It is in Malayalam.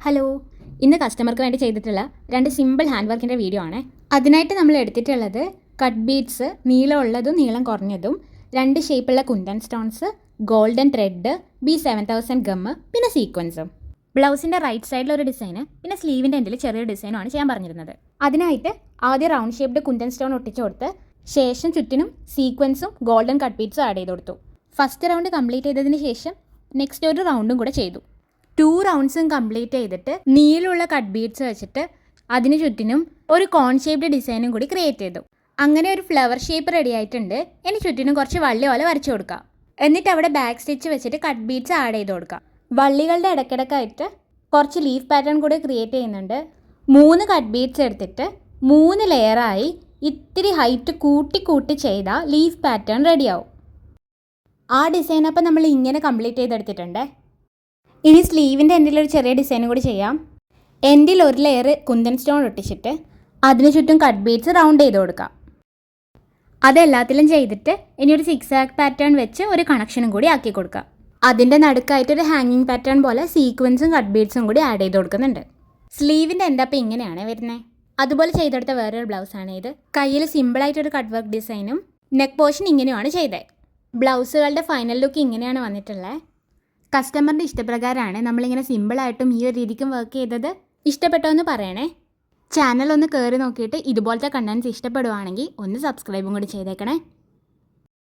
ഹലോ, ഇന്ന് കസ്റ്റമർക്ക് വേണ്ടി ചെയ്തിട്ടുള്ള 2 സിമ്പിൾ ഹാൻഡ് വർക്കിൻ്റെ വീഡിയോ ആണ്. അതിനായിട്ട് നമ്മൾ എടുത്തിട്ടുള്ളത് കട്ട് ബീഡ്സ്, നീളമുള്ളതും നീളം കുറഞ്ഞതും, 2 ഷേപ്പുള്ള kundan stones, golden thread, B7000 gum, പിന്നെ സീക്വൻസും. ബ്ലൗസിൻ്റെ റൈറ്റ് സൈഡിൽ ഒരു ഡിസൈന്, പിന്നെ സ്ലീവിൻ്റെ എൻഡിൽ ചെറിയൊരു ഡിസൈനുമാണ് ചെയ്യാൻ പറഞ്ഞിരുന്നത്. അതിനായിട്ട് ആദ്യം റൗണ്ട് ഷേപ്ഡ് കുന്തൻ സ്റ്റോൺ ഒട്ടിച്ചു കൊടുത്ത് ശേഷം ചുറ്റിനും സീക്വൻസും ഗോൾഡൻ കട്ട് ബീഡ്സും ആഡ് ചെയ്ത് കൊടുത്തു. ഫസ്റ്റ് റൗണ്ട് കംപ്ലീറ്റ് ചെയ്തതിന് ശേഷം നെക്സ്റ്റ് ഒരു റൗണ്ടും കൂടെ ചെയ്തു. 2 റൗണ്ട്സും കംപ്ലീറ്റ് ചെയ്തിട്ട് നീളമുള്ള കട്ട് ബീഡ്സ് വെച്ചിട്ട് അതിന് ചുറ്റിനും ഒരു കോൺ ഷേപ്ഡ് ഡിസൈനും കൂടി ക്രിയേറ്റ് ചെയ്തു. അങ്ങനെ ഒരു ഫ്ലവർ ഷേപ്പ് റെഡി ആയിട്ടുണ്ട്. ഇനി ചുറ്റിനും കുറച്ച് വള്ളി പോലെ വരച്ചു കൊടുക്കാം. എന്നിട്ട് അവിടെ ബാക്ക് സ്റ്റിച്ച് വെച്ചിട്ട് കട്ട് ബീഡ്സ് ആഡ് ചെയ്ത് കൊടുക്കാം. വള്ളികളുടെ ഇടയ്ക്കിടയ്ക്കായിട്ട് കുറച്ച് ലീഫ് പാറ്റേൺ കൂടി ക്രിയേറ്റ് ചെയ്യുന്നുണ്ട്. 3 കട്ട് ബീഡ്സ് എടുത്തിട്ട് 3 ലെയറായി ഇത്തിരി ഹൈറ്റ് കൂട്ടി ചെയ്താൽ ലീഫ് പാറ്റേൺ റെഡിയാവും. ആ ഡിസൈൻ അപ്പം നമ്മൾ ഇങ്ങനെ കംപ്ലീറ്റ് ചെയ്തെടുത്തിട്ടുണ്ട്. ഇനി സ്ലീവിൻ്റെ എൻഡിൽ ഒരു ചെറിയ ഡിസൈൻ കൂടി ചെയ്യാം. എൻഡിൽ ഒരു ലെയർ കുന്തൻ സ്റ്റോൺ ഒട്ടിച്ചിട്ട് അതിന് ചുറ്റും കട്ട് ബീഡ്സ് റൗണ്ട് ചെയ്ത് കൊടുക്കാം. അതെല്ലാത്തിലും ചെയ്തിട്ട് ഇനി ഒരു 6 ആക്ക് പാറ്റേൺ വെച്ച് ഒരു കണക്ഷനും കൂടി ആക്കി കൊടുക്കാം. അതിൻ്റെ നടുക്കായിട്ടൊരു ഹാങ്ങിങ് പാറ്റേൺ പോലെ സീക്വൻസും കട്ട് ബീഡ്സും കൂടി ആഡ് ചെയ്ത് കൊടുക്കുന്നുണ്ട്. സ്ലീവിൻ്റെ എൻ്റെ അപ്പം ഇങ്ങനെയാണ് വരുന്നത്. അതുപോലെ ചെയ്തെടുത്ത വേറൊരു ബ്ലൗസാണ് ഇത്. കയ്യിൽ സിമ്പിളായിട്ടൊരു കട്ട് വർക്ക് ഡിസൈനും നെക്ക് പോർഷൻ ഇങ്ങനെയാണ് ചെയ്തത്. ബ്ലൗസുകളുടെ ഫൈനൽ ലുക്ക് ഇങ്ങനെയാണ് വന്നിട്ടുള്ളത്. കസ്റ്റമറിൻ്റെ ഇഷ്ടപ്രകാരമാണ് നമ്മളിങ്ങനെ സിമ്പിളായിട്ടും ഈ ഒരു രീതിക്കും വർക്ക് ചെയ്തത്. ഇഷ്ടപ്പെട്ടോ എന്ന് പറയണേ. ചാനൽ ഒന്ന് കയറി നോക്കിയിട്ട് ഇതുപോലത്തെ കണ്ടൻസ് ഇഷ്ടപ്പെടുവാണെങ്കിൽ ഒന്ന് സബ്സ്ക്രൈബും കൂടി ചെയ്തേക്കണേ.